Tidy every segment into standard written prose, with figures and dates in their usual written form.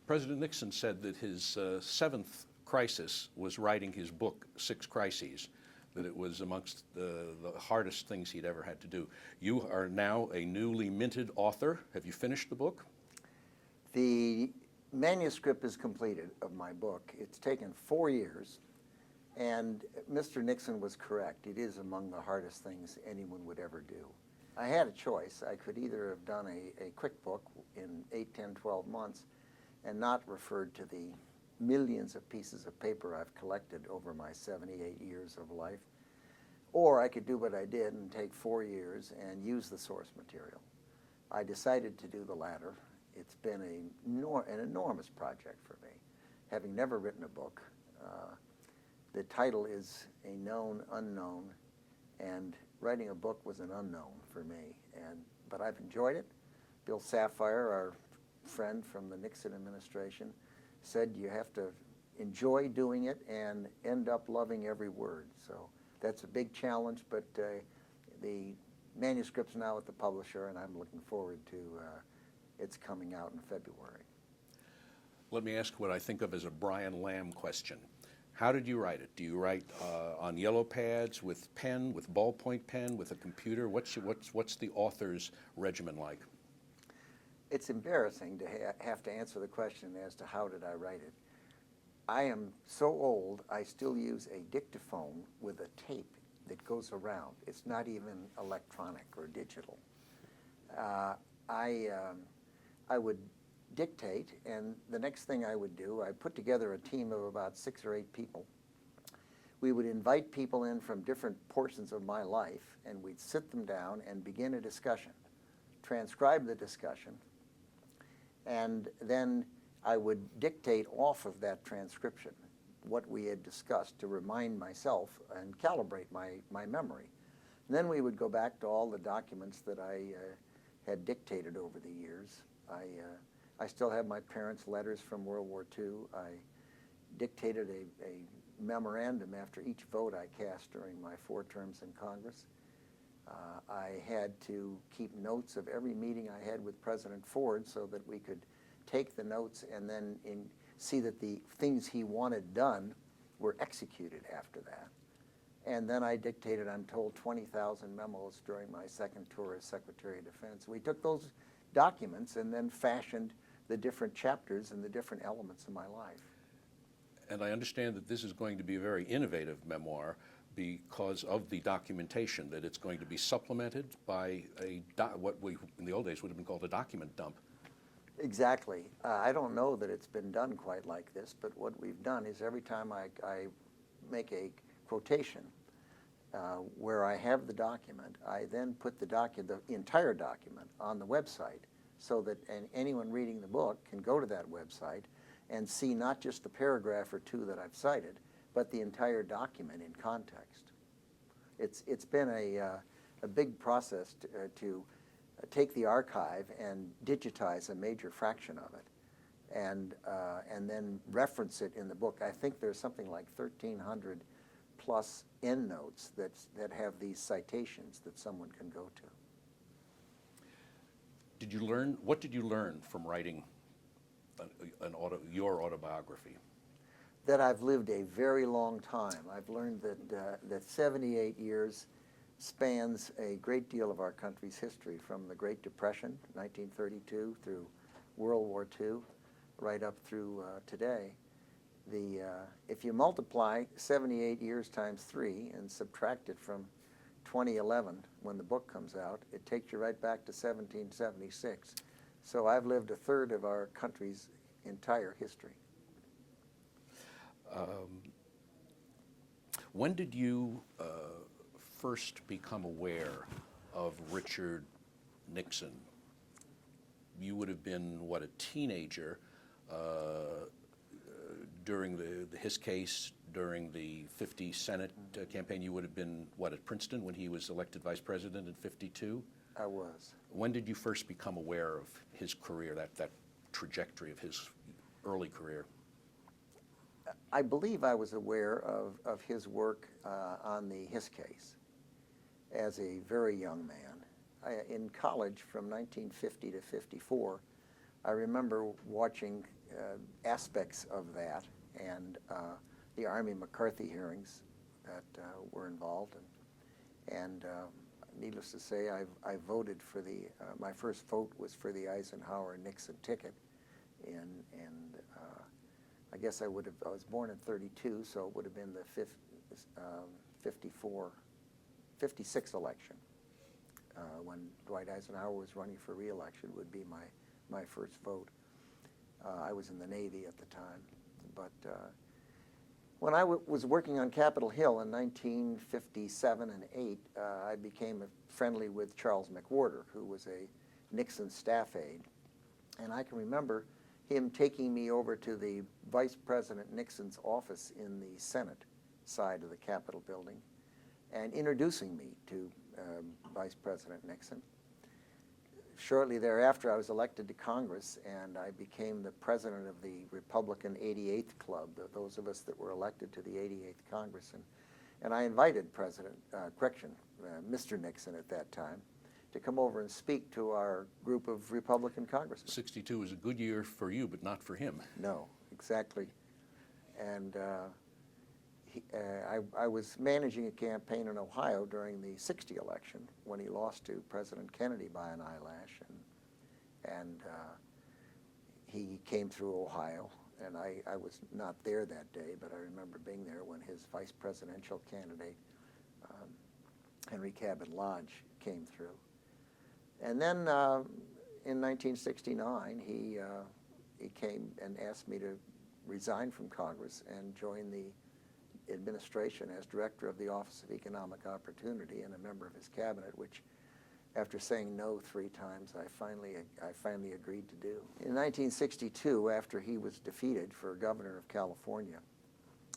President Nixon said that his seventh crisis was writing his book, Six Crises, that it was amongst the hardest things he'd ever had to do. You are now a newly minted author. Have you finished the book? The manuscript is completed of my book. It's taken 4 years, and Mr. Nixon was correct. It is among the hardest things anyone would ever do. I had a choice. I could either have done a quick book in 8, 10, 12 months and not referred to the millions of pieces of paper I've collected over my 78 years of life, or I could do what I did and take 4 years and use the source material. I decided to do the latter. It's been an enormous project for me, having never written a book. The title is A Known Unknown, and writing a book was an unknown for me. But I've enjoyed it. Bill Sapphire, our friend from the Nixon administration, said you have to enjoy doing it and end up loving every word. So that's a big challenge, but the manuscript's now at the publisher, and I'm looking forward to it's coming out in February. Let me ask what I think of as a Brian Lamb question. How did you write it? Do you write on yellow pads, with pen, with ballpoint pen, with a computer? What's the author's regimen like? It's embarrassing to have to answer the question as to how did I write it. I am so old, I still use a dictaphone with a tape that goes around. It's not even electronic or digital. I would dictate, and the next thing I would do, I put together a team of about 6 or 8 people. We would invite people in from different portions of my life, and we'd sit them down and begin a discussion, transcribe the discussion, and then I would dictate off of that transcription what we had discussed to remind myself and calibrate my memory. And then we would go back to all the documents that I had dictated over the years. I still have my parents' letters from World War II. I dictated a memorandum after each vote I cast during my 4 terms in Congress. I had to keep notes of every meeting I had with President Ford so that we could take the notes and then see that the things he wanted done were executed after that. And then I dictated, I'm told, 20,000 memos during my second tour as Secretary of Defense. We took those documents and then fashioned the different chapters and the different elements of my life. And I understand that this is going to be a very innovative memoir because of the documentation, that it's going to be supplemented by what we in the old days would have been called a document dump. Exactly. I don't know that it's been done quite like this, but what we've done is every time I make a quotation where I have the document, I then put the entire document on the website so that anyone reading the book can go to that website and see not just the paragraph or 2 that I've cited, but the entire document in context. It's been a big process to take the archive and digitize a major fraction of it, and then reference it in the book. I think there's something like 1,300 plus endnotes that have these citations that someone can go to. What did you learn from writing your autobiography? That I've lived a very long time. I've learned that 78 years spans a great deal of our country's history, from the Great Depression, 1932, through World War II, right up through today. If you multiply 78 years times 3 and subtract it from 2011, when the book comes out, it takes you right back to 1776. So I've lived a third of our country's entire history. When did you first become aware of Richard Nixon? You would have been, what, a teenager during his case, during the 50 Senate campaign. You would have been, what, at Princeton when he was elected vice president in 52? I was. When did you first become aware of his career, that trajectory of his early career? I believe I was aware of his work on his case as a very young man. In college from 1950 to 54, I remember watching aspects of that and the Army McCarthy hearings that were involved. And needless to say, I voted for my first vote was for the Eisenhower-Nixon ticket. And I guess I was born in 32, so it would have been the 56 election. When Dwight Eisenhower was running for re-election would be my first vote. I was in the Navy at the time. But when I was working on Capitol Hill in 1957 and 8, I became friendly with Charles McWhorter, who was a Nixon staff aide. And I can remember him taking me over to the Vice President Nixon's office in the Senate side of the Capitol building and introducing me to Vice President Nixon. Shortly thereafter, I was elected to Congress, and I became the president of the Republican 88th Club, those of us that were elected to the 88th Congress. And I invited Mr. Nixon at that time, to come over and speak to our group of Republican congressmen. 62 was a good year for you, but not for him. No, exactly. And I was managing a campaign in Ohio during the 60 election when he lost to President Kennedy by an eyelash. And he came through Ohio, and I was not there that day, but I remember being there when his vice presidential candidate, Henry Cabot Lodge, came through. And then in 1969, he came and asked me to resign from Congress and join the administration as director of the Office of Economic Opportunity and a member of his cabinet, which, after saying no 3 times, I finally agreed to do. In 1962, after he was defeated for governor of California,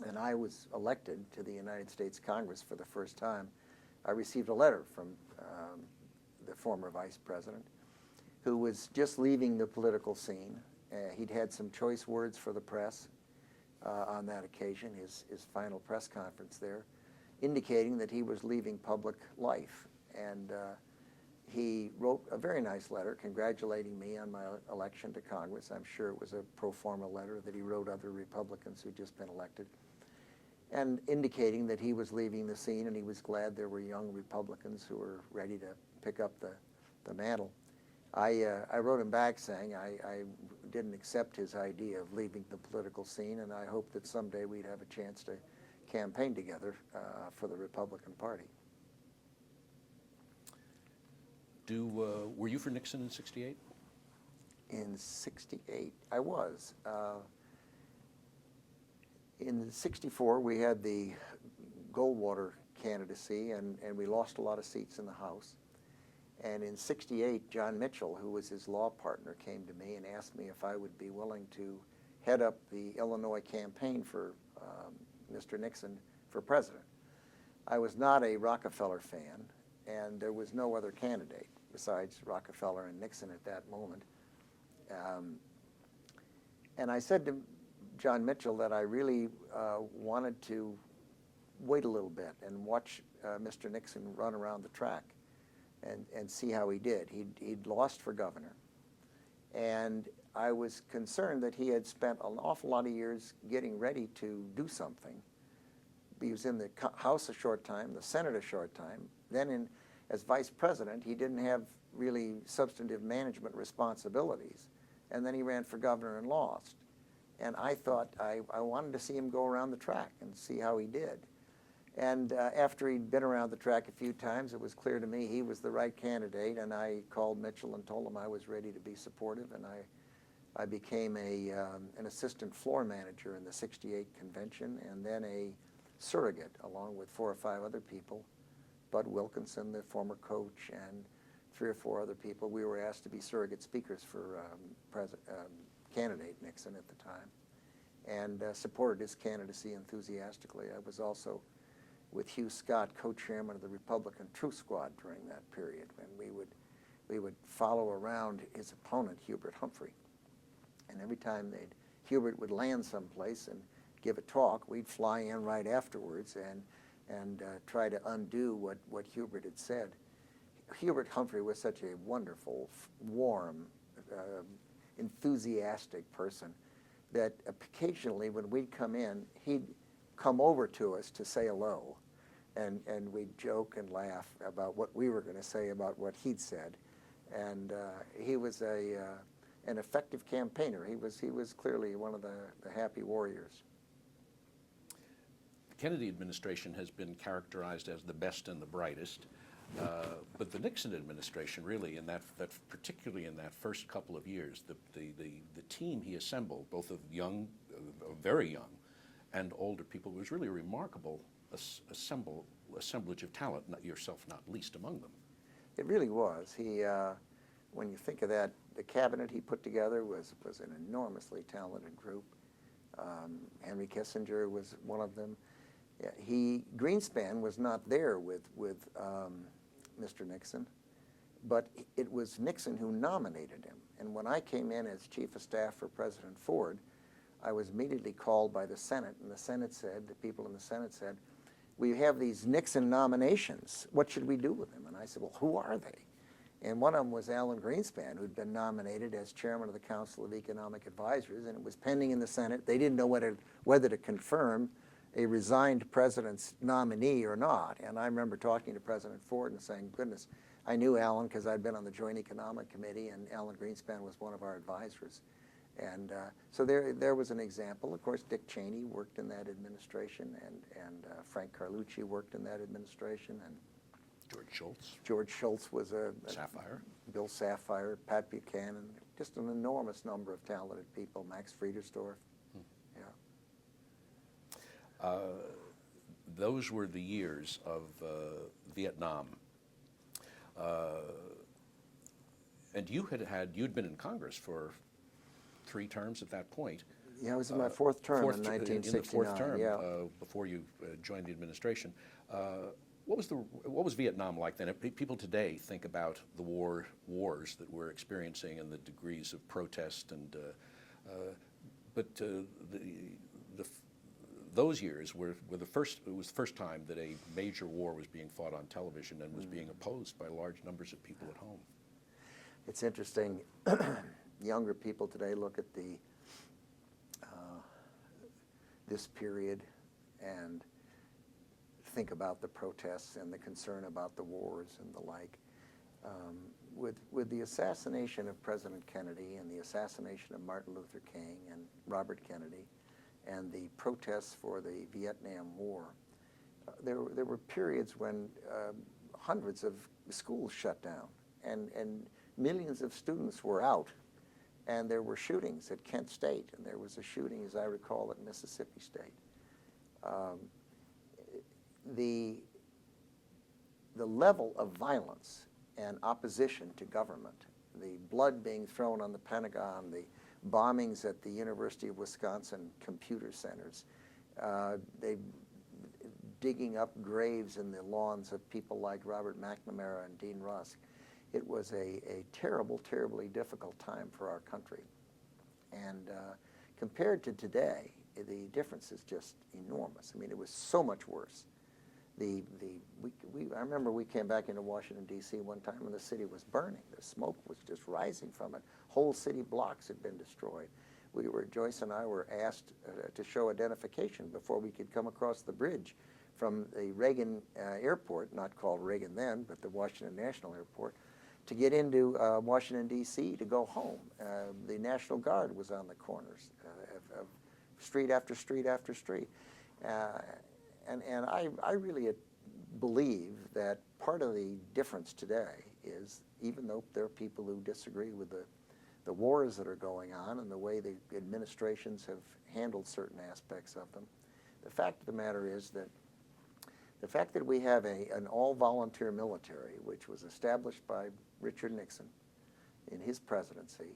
and I was elected to the United States Congress for the first time, I received a letter from the former vice president, who was just leaving the political scene. He'd had some choice words for the press on that occasion, his final press conference there, indicating that he was leaving public life. And he wrote a very nice letter congratulating me on my election to Congress. I'm sure it was a pro forma letter that he wrote other Republicans who'd just been elected, and indicating that he was leaving the scene and he was glad there were young Republicans who were ready to pick up the mantle. I wrote him back saying I didn't accept his idea of leaving the political scene, and I hope that someday we'd have a chance to campaign together for the Republican Party. Were you for Nixon in 68? In 68, I was. In 64, we had the Goldwater candidacy, and we lost a lot of seats in the House. And in 68, John Mitchell, who was his law partner, came to me and asked me if I would be willing to head up the Illinois campaign for Mr. Nixon for president. I was not a Rockefeller fan, and there was no other candidate besides Rockefeller and Nixon at that moment. And I said to John Mitchell that I really wanted to wait a little bit and watch Mr. Nixon run around the track and see how he did. He'd lost for governor. And I was concerned that he had spent an awful lot of years getting ready to do something. He was in the House a short time, the Senate a short time. Then as vice president, he didn't have really substantive management responsibilities. And then he ran for governor and lost. And I thought I wanted to see him go around the track and see how he did. And after he'd been around the track a few times, it was clear to me he was the right candidate, and I called Mitchell and told him I was ready to be supportive, and I became an assistant floor manager in the 68 convention, and then a surrogate, along with 4 or 5 other people. Bud Wilkinson, the former coach, and 3 or 4 other people. We were asked to be surrogate speakers for candidate Nixon at the time, and supported his candidacy enthusiastically. I was also, with Hugh Scott, co-chairman of the Republican Truth Squad during that period, when we would follow around his opponent, Hubert Humphrey. And every time Hubert would land someplace and give a talk, we'd fly in right afterwards and try to undo what Hubert had said. Hubert Humphrey was such a wonderful, warm, enthusiastic person that occasionally when we'd come in, he'd come over to us to say hello, and we'd joke and laugh about what we were going to say about what he'd said. And he was an effective campaigner. He was clearly one of the happy warriors. The Kennedy administration has been characterized as the best and the brightest, but the Nixon administration really, particularly in that first couple of years, the team he assembled, both of young, very young, and older people, was really a remarkable assemblage of talent, not yourself not least among them. It really was. He, when you think of that, the cabinet he put together was an enormously talented group. Henry Kissinger was one of them. Yeah, Greenspan was not there with Mr. Nixon, but it was Nixon who nominated him. And when I came in as chief of staff for President Ford, I was immediately called by the Senate, and the Senate said, the people in the Senate said, we have these Nixon nominations. What should we do with them? And I said, well, who are they? And one of them was Alan Greenspan, who'd been nominated as chairman of the Council of Economic Advisors, and it was pending in the Senate. They didn't know whether to confirm a resigned president's nominee or not. And I remember talking to President Ford and saying, goodness, I knew Alan because I'd been on the Joint Economic Committee, and Alan Greenspan was one of our advisors. And so there was an example. Of course, Dick Cheney worked in that administration, and Frank Carlucci worked in that administration, and George Shultz was Sapphire. Bill Sapphire, Pat Buchanan, just an enormous number of talented people, Max Friedersdorf. Yeah. Those were the years of Vietnam. And you'd been in Congress for 3 terms at that point. Yeah, I was in my 4th term in 1969. In the 4th term, yeah. Before you joined the administration. What was Vietnam like then? People today think about the wars that we're experiencing and the degrees of protest, but those years were the first. It was the first time that a major war was being fought on television and was being opposed by large numbers of people at home. It's interesting. Younger people today look at this period and think about the protests and the concern about the wars and the like. With the assassination of President Kennedy and the assassination of Martin Luther King and Robert Kennedy and the protests for the Vietnam War, there were periods when hundreds of schools shut down and millions of students were out, and there were shootings at Kent State, and there was a shooting, as I recall, at Mississippi State. The level of violence and opposition to government, the blood being thrown on the Pentagon, the bombings at the University of Wisconsin computer centers, they digging up graves in the lawns of people like Robert McNamara and Dean Rusk. It was a terrible, terribly difficult time for our country. And compared to today, the difference is just enormous. I mean, it was so much worse. I remember we came back into Washington, D.C. one time and the city was burning. The smoke was just rising from it. Whole city blocks had been destroyed. Joyce and I were asked to show identification before we could come across the bridge from the Reagan airport, not called Reagan then, but the Washington National Airport, to get into Washington, D.C. to go home. The National Guard was on the corners of street after street after street. And I really believe that part of the difference today is, even though there are people who disagree with the wars that are going on and the way the administrations have handled certain aspects of them, the fact of the matter is that the fact that we have an all-volunteer military, which was established by Richard Nixon in his presidency,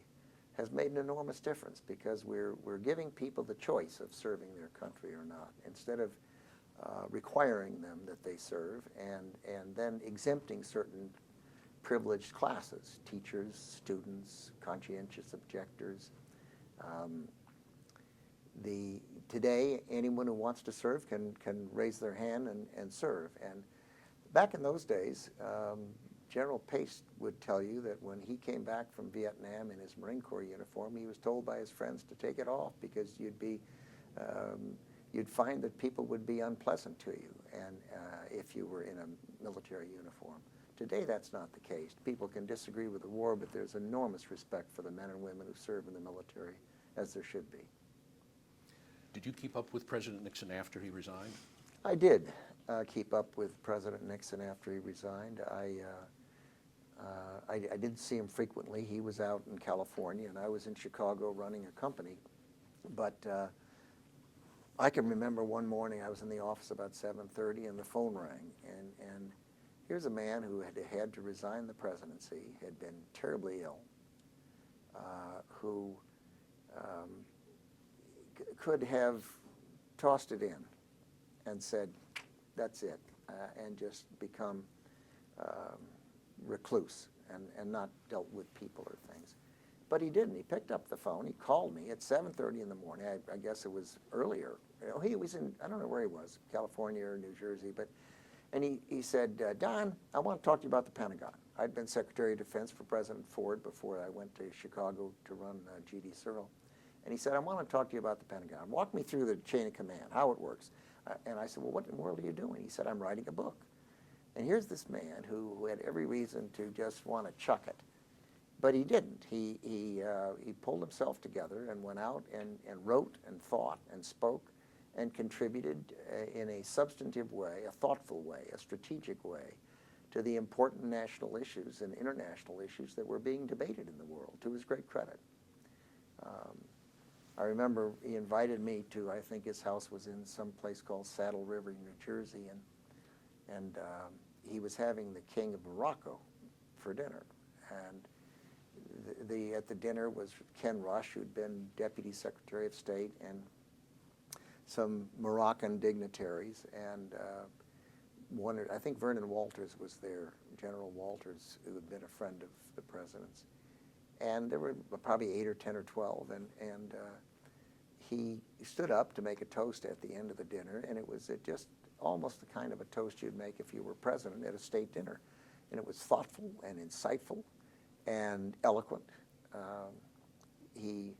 has made an enormous difference, because we're giving people the choice of serving their country or not, instead of requiring them that they serve and then exempting certain privileged classes, teachers, students, conscientious objectors. Today, anyone who wants to serve can raise their hand and serve. And back in those days, General Pace would tell you that when he came back from Vietnam in his Marine Corps uniform, he was told by his friends to take it off because you'd find that people would be unpleasant to you, and if you were in a military uniform. Today, that's not the case. People can disagree with the war, but there's enormous respect for the men and women who serve in the military, as there should be. Did you keep up with President Nixon after he resigned? I did keep up with President Nixon after he resigned. I didn't see him frequently. He was out in California, and I was in Chicago running a company. But I can remember one morning I was in the office about 7:30, and the phone rang. And here's a man who had to resign the presidency, had been terribly ill, who could have tossed it in and said, that's it, and just become recluse and not dealt with people or things. But he didn't. He picked up the phone. He called me at 7:30 in the morning. I guess it was earlier. He was in, I don't know where he was, California or New Jersey, and he said, Don, I want to talk to you about the Pentagon. I'd been Secretary of Defense for President Ford before I went to Chicago to run G.D. Searle. And he said, I want to talk to you about the Pentagon. Walk me through the chain of command, how it works. And I said, well, what in the world are you doing? He said, I'm writing a book. And here's this man who had every reason to just want to chuck it. But he didn't. He pulled himself together and went out and wrote and thought and spoke and contributed in a substantive way, a thoughtful way, a strategic way to the important national issues and international issues that were being debated in the world, to his great credit. I remember he invited me to, I think his house was in some place called Saddle River, New Jersey, and he was having the King of Morocco for dinner. And at the dinner was Ken Rush, who'd been Deputy Secretary of State, and some Moroccan dignitaries, and I think Vernon Walters was there, General Walters, who had been a friend of the president's. And there were probably 8 or 10 or 12, and he stood up to make a toast at the end of the dinner, and it was just almost the kind of a toast you'd make if you were president at a state dinner. And it was thoughtful and insightful and eloquent. He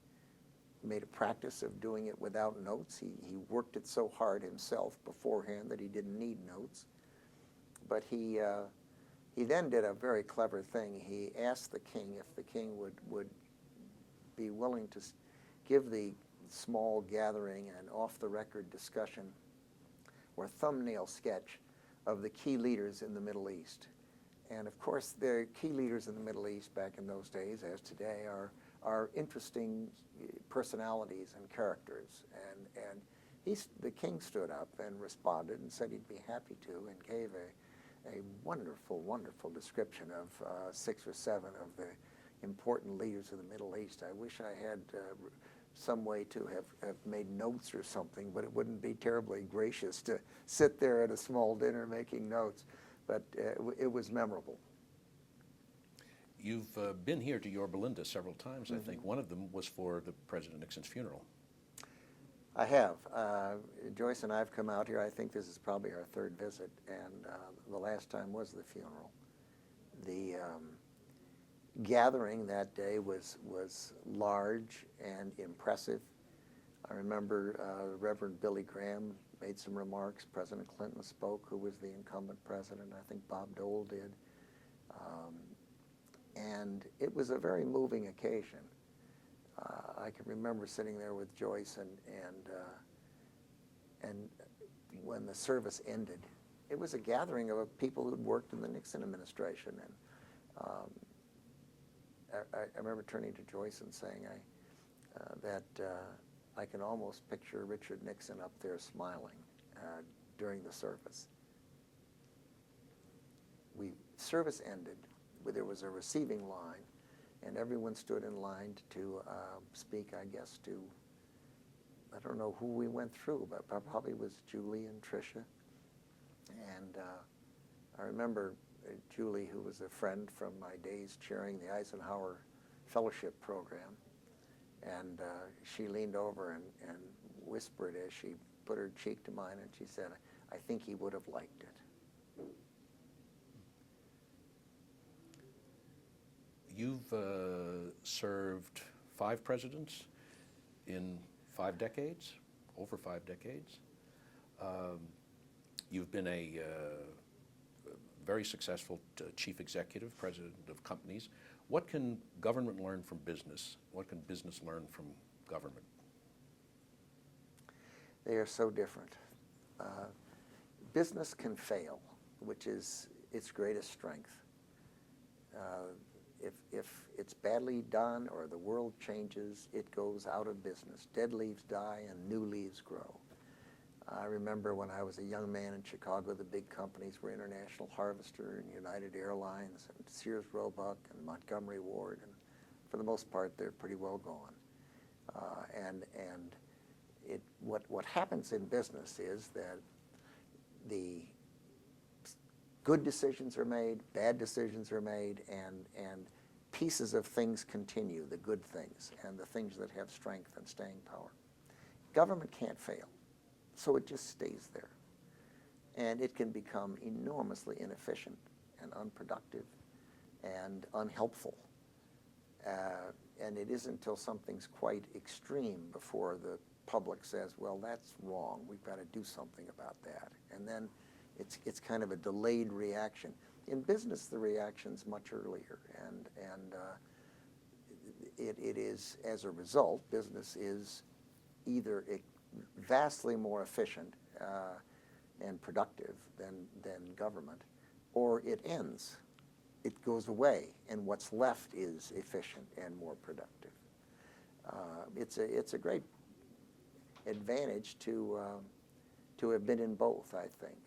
made a practice of doing it without notes. He worked it so hard himself beforehand that he didn't need notes. But he then did a very clever thing. He asked the king if the king would be willing to give the small gathering an off-the-record discussion or thumbnail sketch of the key leaders in the Middle East. And of course, the key leaders in the Middle East back in those days, as today, are interesting personalities and characters. And the king stood up and responded and said he'd be happy to, and gave a wonderful, wonderful description of 6 or 7 of the important leaders of the Middle East. I wish I had some way to have made notes or something, but it wouldn't be terribly gracious to sit there at a small dinner making notes. But it was memorable. You've been here to Yorba Linda several times, I think. One of them was for the President Nixon's funeral. I have. Joyce and I have come out here. I think this is probably our 3rd visit, and the last time was the funeral. The gathering that day was large and impressive. I remember Reverend Billy Graham made some remarks. President Clinton spoke, who was the incumbent president. I think Bob Dole did. And it was a very moving occasion. I can remember sitting there with Joyce, and when the service ended, it was a gathering of people who'd worked in the Nixon administration. And I remember turning to Joyce and saying that I can almost picture Richard Nixon up there smiling during the service. Service ended, there was a receiving line, and everyone stood in line to speak, I guess, to, I don't know who we went through, but probably was Julie and Tricia. And I remember Julie, who was a friend from my days chairing the Eisenhower Fellowship Program, and she leaned over and whispered as she put her cheek to mine, and she said, I think he would have liked it. You've served 5 presidents in 5 decades, over 5 decades. You've been a very successful chief executive, president of companies. What can government learn from business? What can business learn from government? They are so different. Business can fail, which is its greatest strength. If it's badly done or the world changes, it goes out of business. Dead leaves die and new leaves grow. I remember when I was a young man in Chicago, the big companies were International Harvester and United Airlines and Sears Roebuck and Montgomery Ward, and for the most part, they're pretty well gone. What happens in business is that the good decisions are made, bad decisions are made, and pieces of things continue, the good things and the things that have strength and staying power. Government can't fail, so it just stays there. And it can become enormously inefficient and unproductive and unhelpful. And it isn't until something's quite extreme before the public says, well, that's wrong, we've got to do something about that. And then it's kind of a delayed reaction. In business, the reaction's much earlier, and it is, as a result, business is either vastly more efficient and productive than government, or it ends. It goes away, and what's left is efficient and more productive. It's a great advantage to have been in both, I think.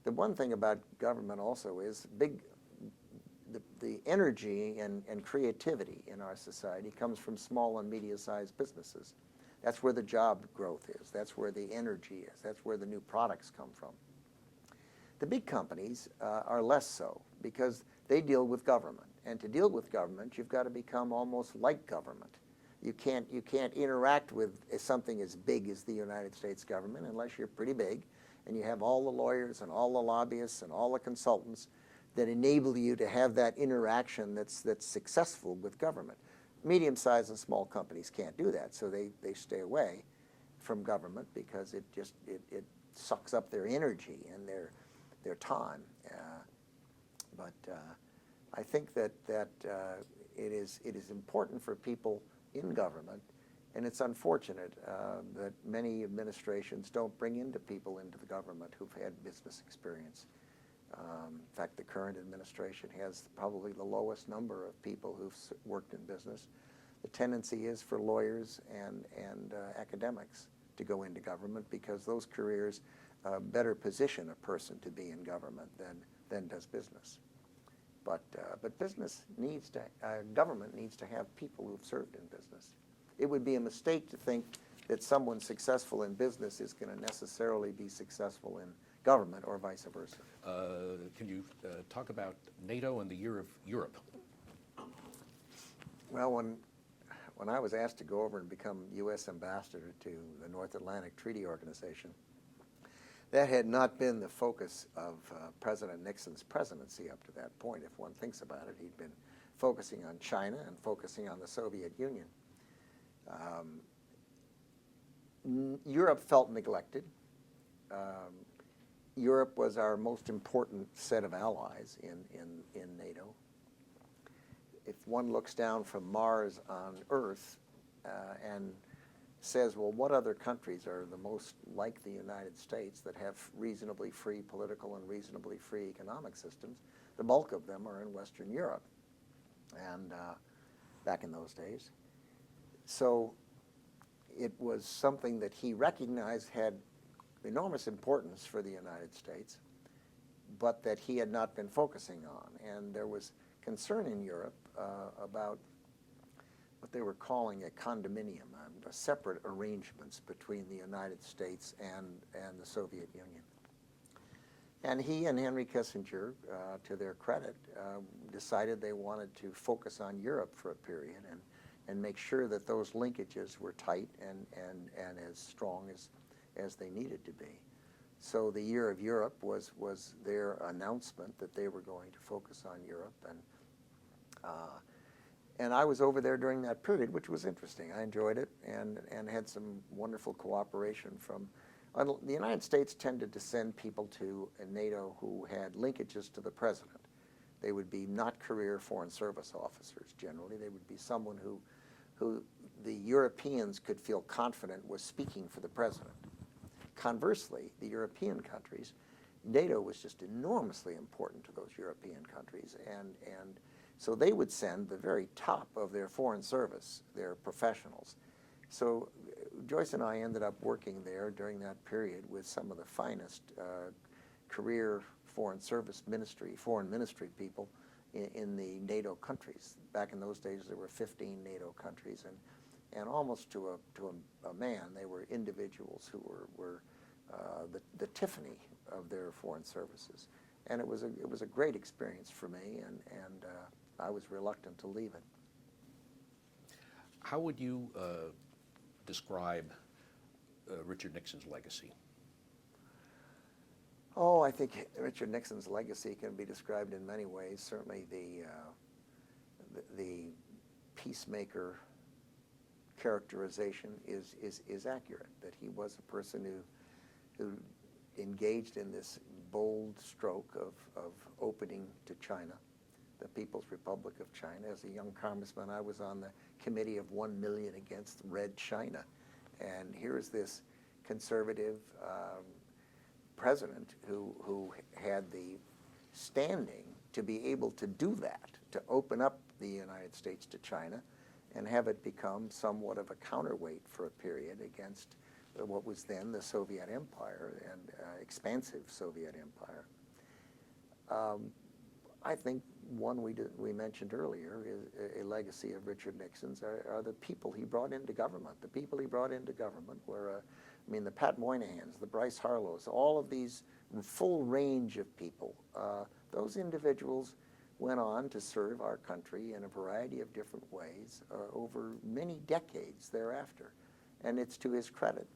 The one thing about government also is the energy and creativity in our society comes from small and medium-sized businesses. That's where the job growth is. That's where the energy is. That's where the new products come from. The big companies are less so because they deal with government. And to deal with government, you've got to become almost like government. You can't interact with something as big as the United States government unless you're pretty big and you have all the lawyers and all the lobbyists and all the consultants that enable you to have that interaction that's successful with government. Medium-sized and small companies can't do that, so they stay away from government because it sucks up their energy and their time. But I think that it is important for people in government, and it's unfortunate that many administrations don't bring people into the government who've had business experience. In fact, the current administration has probably the lowest number of people who've worked in business. The tendency is for lawyers and academics to go into government because those careers better position a person to be in government than does business. But government needs to have people who've served in business. It would be a mistake to think that someone successful in business is going to necessarily be successful in government or vice versa. Can you talk about NATO and the Year of Europe? Well, when I was asked to go over and become U.S. ambassador to the North Atlantic Treaty Organization, that had not been the focus of President Nixon's presidency up to that point. If one thinks about it, he'd been focusing on China and focusing on the Soviet Union. Europe felt neglected. Europe was our most important set of allies in NATO. If one looks down from Mars on Earth and says, well, what other countries are the most like the United States that have reasonably free political and reasonably free economic systems? The bulk of them are in Western Europe, and back in those days. So it was something that he recognized had enormous importance for the United States, but that he had not been focusing on. And there was concern in Europe about what they were calling a condominium, separate arrangements between the United States and the Soviet Union. And he and Henry Kissinger, to their credit, decided they wanted to focus on Europe for a period and make sure that those linkages were tight and as strong as they needed to be. So the Year of Europe was their announcement that they were going to focus on Europe, And I was over there during that period, which was interesting. I enjoyed it and had some wonderful cooperation from. The United States tended to send people to NATO who had linkages to the president. They would be not career Foreign Service officers generally. They would be someone who the Europeans could feel confident was speaking for the president. Conversely, the European countries, NATO was just enormously important to those European countries, and so they would send the very top of their Foreign Service, their professionals. So Joyce and I ended up working there during that period with some of the finest career Foreign Service ministry, foreign ministry people in the NATO countries. Back in those days, there were 15 NATO countries, and almost to a man, they were individuals who were the Tiffany of their foreign services. And it was a great experience for me, and I was reluctant to leave it. How would you describe Richard Nixon's legacy? Oh, I think Richard Nixon's legacy can be described in many ways. Certainly the peacemaker characterization is accurate, that he was a person who engaged in this bold stroke of opening to China, the People's Republic of China. As a young congressman, I was on the committee of 1 million against Red China. And here's this conservative president who had the standing to be able to do that, to open up the United States to China and have it become somewhat of a counterweight for a period against what was then the Soviet Empire and expansive Soviet Empire. I think one we mentioned earlier is a legacy of Richard Nixon's are the people he brought into government. The people he brought into government were, the Pat Moynahans, the Bryce Harlows, all of these full range of people. Those individuals went on to serve our country in a variety of different ways over many decades thereafter. And it's to his credit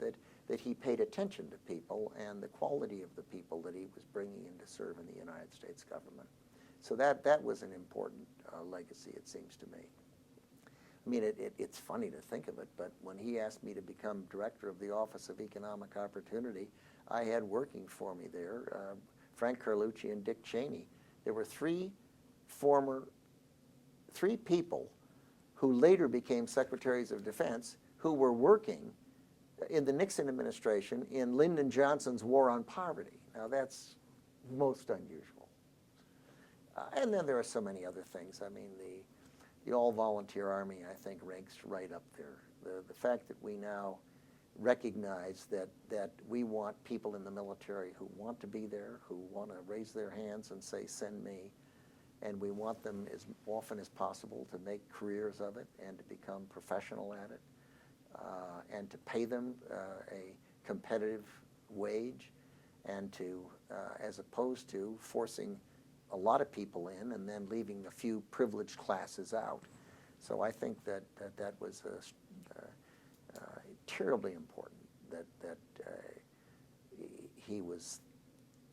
that he paid attention to people and the quality of the people that he was bringing in to serve in the United States government. So that was an important legacy, it seems to me. I mean, it's funny to think of it, but when he asked me to become director of the Office of Economic Opportunity, I had working for me there Frank Carlucci and Dick Cheney. There were three people who later became secretaries of defense who were working in the Nixon administration in Lyndon Johnson's war on poverty. Now that's most unusual. And then there are so many other things. I mean, the all-volunteer Army, I think, ranks right up there. The fact that we now recognize that we want people in the military who want to be there, who want to raise their hands and say, send me, and we want them as often as possible to make careers of it and to become professional at it, and to pay them a competitive wage, and to, as opposed to forcing a lot of people in and then leaving a few privileged classes out. So I think that was terribly important, that he was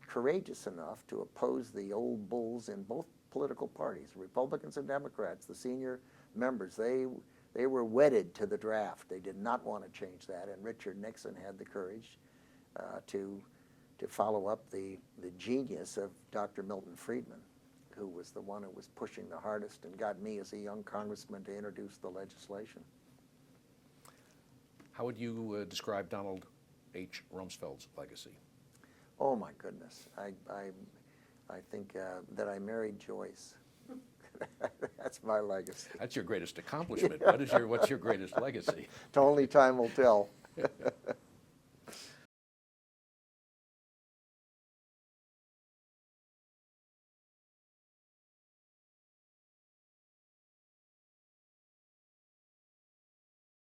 courageous enough to oppose the old bulls in both political parties, Republicans and Democrats. The senior members, they were wedded to the draft. They did not want to change that, and Richard Nixon had the courage to follow up the genius of Dr. Milton Friedman, who was the one who was pushing the hardest and got me as a young congressman to introduce the legislation. How would you describe Donald H. Rumsfeld's legacy? Oh my goodness, I think that I married Joyce. That's my legacy. That's your greatest accomplishment. What's your greatest legacy? Only time will tell.